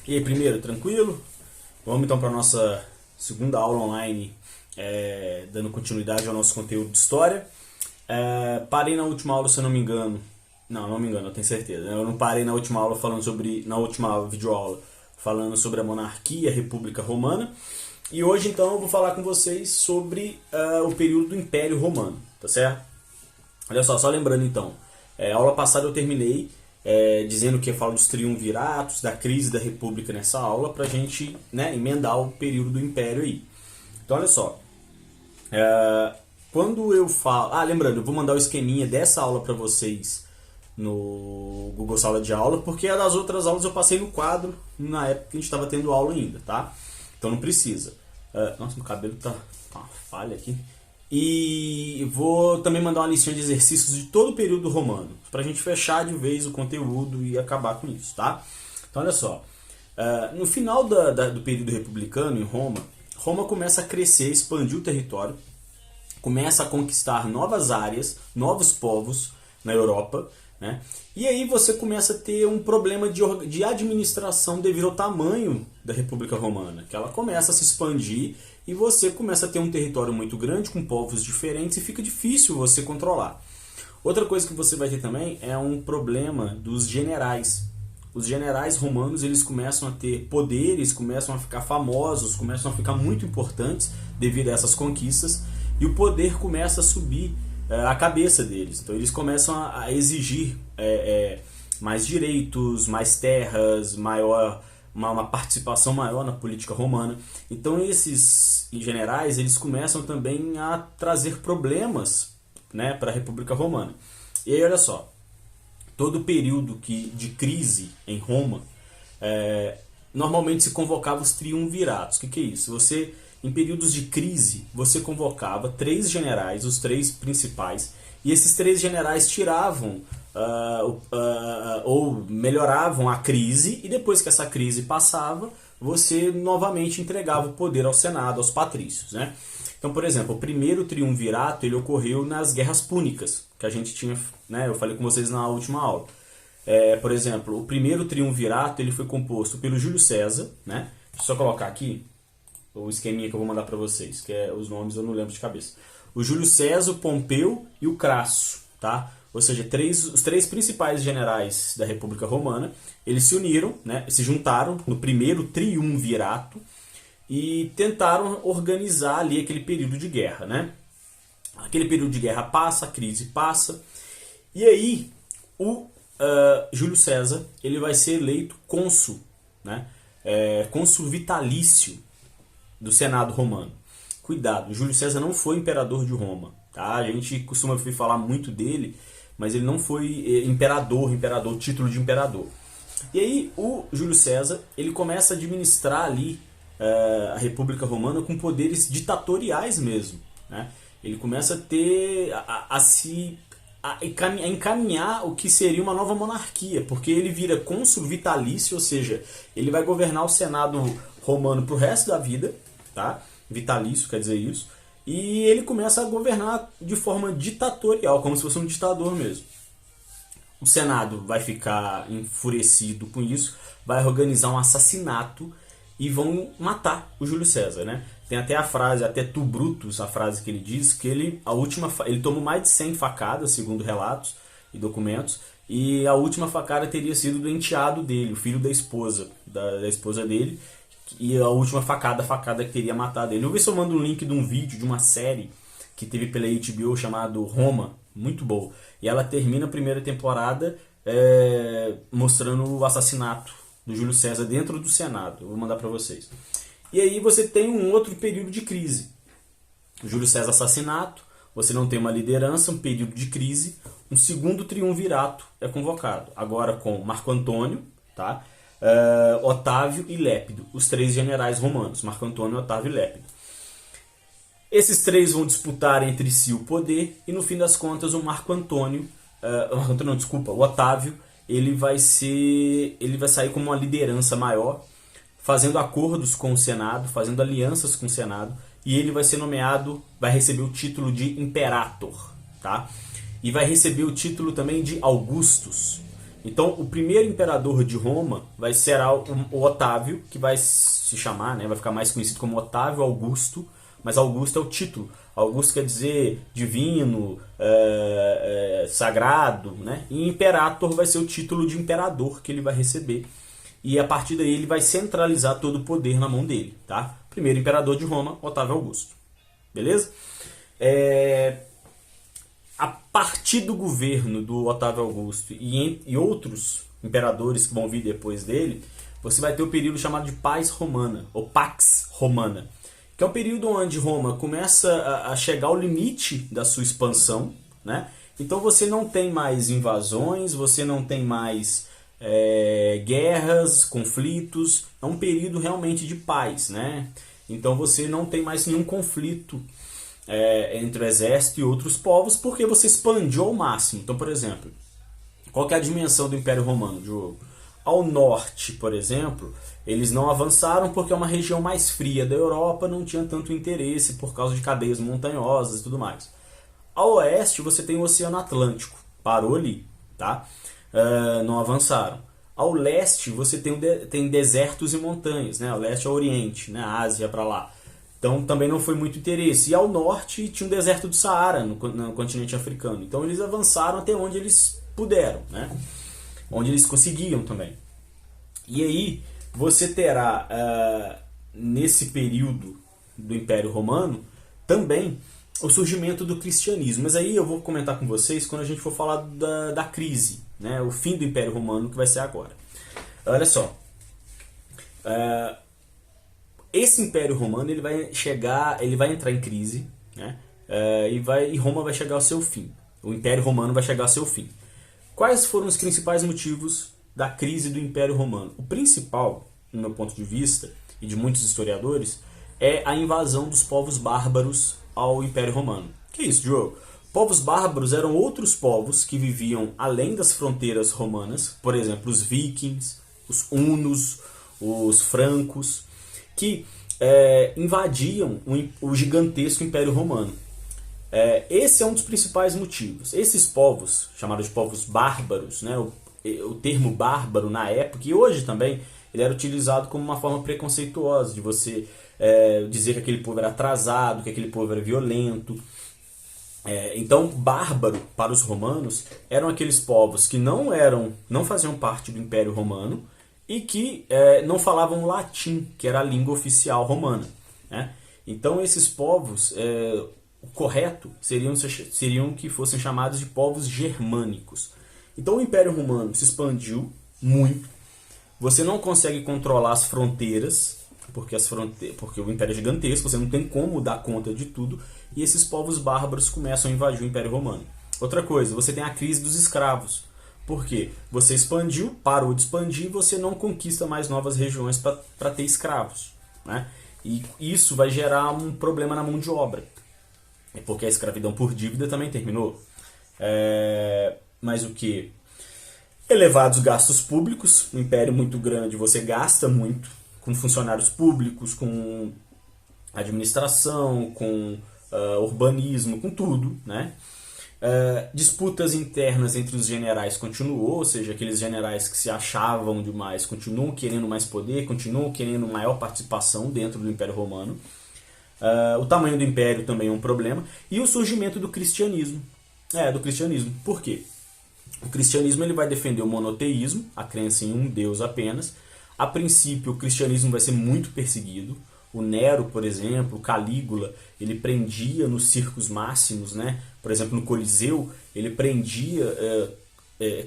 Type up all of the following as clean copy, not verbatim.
E aí, primeiro, tranquilo? Vamos então para a nossa segunda aula online, dando continuidade ao nosso conteúdo de história. Parei na última aula, se eu não me engano. Não me engano, eu tenho certeza. Eu não parei na última aula falando sobre. Na última videoaula, falando sobre a monarquia, a República Romana. E hoje então eu vou falar com vocês sobre o período do Império Romano, tá certo? Olha só lembrando então, a aula passada eu terminei dizendo que eu falo dos triunviratos, da crise da República nessa aula, pra gente, né, emendar o período do Império aí. Então olha só, quando eu falo... lembrando, eu vou mandar o esqueminha dessa aula pra vocês no Google Sala de Aula, porque a das outras aulas eu passei no quadro na época que a gente estava tendo aula ainda, tá? Então não precisa. Nossa, meu cabelo tá uma falha aqui. E vou também mandar uma listinha de exercícios de todo o período romano, pra gente fechar de vez o conteúdo e acabar com isso, tá? Então olha só, no final do período republicano em Roma, Roma começa a crescer, expandir o território, começa a conquistar novas áreas, novos povos na Europa, né? E aí você começa a ter um problema de administração devido ao tamanho da República Romana, que ela começa a se expandir e você começa a ter um território muito grande com povos diferentes e fica difícil você controlar. Outra coisa que você vai ter também é um problema dos generais. Os generais romanos, eles começam a ter poderes, começam a ficar famosos, começam a ficar muito importantes devido a essas conquistas, e o poder começa a subir a cabeça deles. Então eles começam a exigir mais direitos, mais terras, uma participação maior na política romana. Então esses generais, eles começam também a trazer problemas, né, para a República Romana. E aí olha só, todo período de crise em Roma, normalmente se convocava os triunviratos. O que é isso? Em períodos de crise, você convocava 3 generais, os 3 principais, e esses 3 generais tiravam ou melhoravam a crise, e depois que essa crise passava, você novamente entregava o poder ao Senado, aos patrícios, né? Então, por exemplo, o primeiro triunvirato ele ocorreu nas Guerras Púnicas, que a gente tinha, né, eu falei com vocês na última aula. Por exemplo, o primeiro triunvirato ele foi composto pelo Júlio César, né? Deixa eu só colocar aqui o esqueminha que eu vou mandar para vocês, que os nomes eu não lembro de cabeça. O Júlio César, o Pompeu e o Crasso, tá? Ou seja, os 3 principais generais da República Romana, eles se uniram, né, se juntaram no primeiro triunvirato e tentaram organizar ali aquele período de guerra, né? Aquele período de guerra passa, a crise passa, e aí o Júlio César ele vai ser eleito cônsul, né? Cônsul vitalício do Senado romano. Cuidado, Júlio César não foi imperador de Roma, tá? A gente costuma ouvir falar muito dele, mas ele não foi imperador, título de imperador. E aí o Júlio César ele começa a administrar ali a República Romana com poderes ditatoriais mesmo, né? Ele começa a ter a encaminhar o que seria uma nova monarquia, porque ele vira cônsul vitalício, ou seja, ele vai governar o Senado romano para o resto da vida, tá? Vitalício quer dizer isso. E ele começa a governar de forma ditatorial, como se fosse um ditador mesmo. O Senado vai ficar enfurecido com isso, vai organizar um assassinato e vão matar o Júlio César, né? Tem até a frase, até tu Brutus, a frase que ele diz, que ele tomou mais de 100 facadas, segundo relatos e documentos, e a última facada teria sido do enteado dele, o filho da esposa dele, e a última facada que teria matado ele. Eu vou ver se eu mando um link de um vídeo, de uma série que teve pela HBO chamado Roma, muito boa. E ela termina a primeira temporada mostrando o assassinato do Júlio César dentro do Senado. Eu vou mandar para vocês. E aí você tem um outro período de crise. O Júlio César assassinato, você não tem uma liderança, um período de crise. Um segundo triunvirato é convocado. Agora com Marco Antônio, tá? Otávio e Lépido, os 3 generais romanos, Marco Antônio, Otávio e Lépido. Esses 3 vão disputar entre si o poder e no fim das contas o o Otávio, ele vai sair como uma liderança maior, fazendo acordos com o Senado, fazendo alianças com o Senado, e ele vai ser nomeado, vai receber o título de Imperator, tá? E vai receber o título também de Augustus. Então, o primeiro imperador de Roma será o Otávio, que vai se chamar, né, vai ficar mais conhecido como Otávio Augusto, mas Augusto é o título. Augusto quer dizer divino, sagrado, né? E Imperator vai ser o título de imperador que ele vai receber. E a partir daí ele vai centralizar todo o poder na mão dele, tá? Primeiro imperador de Roma, Otávio Augusto. Beleza? A partir do governo do Otávio Augusto e outros imperadores que vão vir depois dele, você vai ter o período chamado de Paz Romana, ou Pax Romana, que é o período onde Roma começa a chegar ao limite da sua expansão, né? Então você não tem mais invasões, você não tem mais guerras, conflitos, é um período realmente de paz, né? Então você não tem mais nenhum conflito entre o exército e outros povos, porque você expandiu ao máximo. Então, por exemplo, qual que é a dimensão do Império Romano, Diogo? Ao norte, por exemplo, eles não avançaram porque é uma região mais fria da Europa, não tinha tanto interesse por causa de cadeias montanhosas e tudo mais. Ao oeste, você tem o Oceano Atlântico, parou ali, tá? Não avançaram. Ao leste, você tem desertos e montanhas, né? Ao leste é o Oriente, né? A Ásia para lá. Então também não foi muito interesse. E ao norte tinha o deserto do Saara, no continente africano. Então eles avançaram até onde eles puderam, né? Onde eles conseguiam também. E aí você terá, nesse período do Império Romano, também o surgimento do cristianismo. Mas aí eu vou comentar com vocês quando a gente for falar da crise, né? O fim do Império Romano, que vai ser agora. Olha só. Esse Império Romano ele vai entrar em crise, né? E Roma vai chegar ao seu fim. O Império Romano vai chegar ao seu fim. Quais foram os principais motivos da crise do Império Romano? O principal, no meu ponto de vista, e de muitos historiadores, é a invasão dos povos bárbaros ao Império Romano. Que isso, Diogo? Povos bárbaros eram outros povos que viviam além das fronteiras romanas, por exemplo, os vikings, os hunos, os francos, que invadiam o gigantesco Império Romano. Esse é um dos principais motivos. Esses povos, chamados de povos bárbaros, né, o termo bárbaro na época, e hoje também, ele era utilizado como uma forma preconceituosa de você dizer que aquele povo era atrasado, que aquele povo era violento. Então, bárbaro para os romanos eram aqueles povos que não faziam parte do Império Romano e que não falavam latim, que era a língua oficial romana, né? Então, esses povos, o correto seriam que fossem chamados de povos germânicos. Então, o Império Romano se expandiu muito. Você não consegue controlar as fronteiras, porque o Império é gigantesco, você não tem como dar conta de tudo, e esses povos bárbaros começam a invadir o Império Romano. Outra coisa, você tem a crise dos escravos. Por quê? Você expandiu, parou de expandir, você não conquista mais novas regiões para ter escravos, né? E isso vai gerar um problema na mão de obra, porque a escravidão por dívida também terminou. Mas o que? Elevados gastos públicos, um império muito grande, você gasta muito com funcionários públicos, com administração, com urbanismo, com tudo, né? Disputas internas entre os generais continuou, ou seja, aqueles generais que se achavam demais continuam querendo mais poder, continuam querendo maior participação dentro do Império Romano. O tamanho do império também é um problema. E o surgimento do cristianismo. Por quê? O cristianismo ele vai defender o monoteísmo, a crença em um Deus apenas. A princípio, o cristianismo vai ser muito perseguido. O Nero, por exemplo, Calígula, ele prendia nos circos máximos, né? Por exemplo, no Coliseu, ele prendia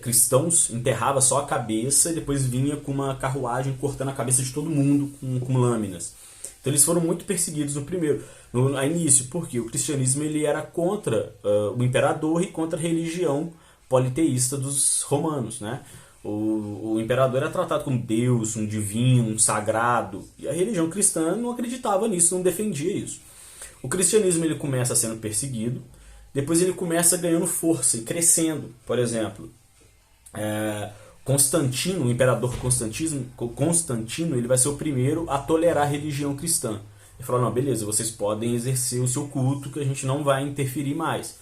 cristãos, enterrava só a cabeça e depois vinha com uma carruagem cortando a cabeça de todo mundo com lâminas. Então eles foram muito perseguidos no início, porque o cristianismo ele era contra o imperador e contra a religião politeísta dos romanos, né? O imperador era tratado como Deus, um divino, um sagrado, e a religião cristã não acreditava nisso, não defendia isso. O cristianismo ele começa sendo perseguido, depois ele começa ganhando força e crescendo. Por exemplo, Constantino, o imperador Constantino, ele vai ser o primeiro a tolerar a religião cristã. Ele falou, não, beleza, vocês podem exercer o seu culto, que a gente não vai interferir mais.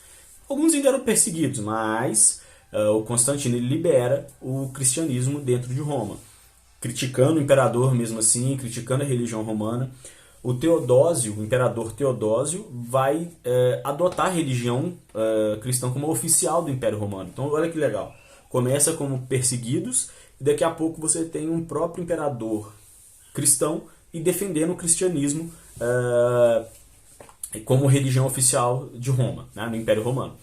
Alguns ainda eram perseguidos, mas o Constantino ele libera o cristianismo dentro de Roma, criticando o imperador mesmo assim, criticando a religião romana. O Teodósio, o imperador Teodósio, vai adotar a religião cristã como oficial do Império Romano. Então olha que legal. Começa como perseguidos e daqui a pouco você tem um próprio imperador cristão e defendendo o cristianismo como religião oficial de Roma, né, no Império Romano.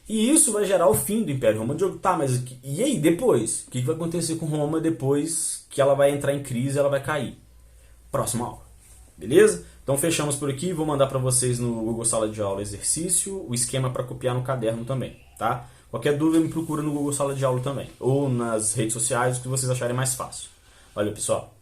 E isso vai gerar o fim do Império Romano. Eu digo, tá, mas e aí depois? O que vai acontecer com Roma depois que ela vai entrar em crise e ela vai cair? Próxima aula. Beleza? Então fechamos por aqui. Vou mandar para vocês no Google Sala de Aula exercício, o esquema para copiar no caderno também, tá? Qualquer dúvida me procura no Google Sala de Aula também, ou nas redes sociais, o que vocês acharem mais fácil. Valeu, pessoal!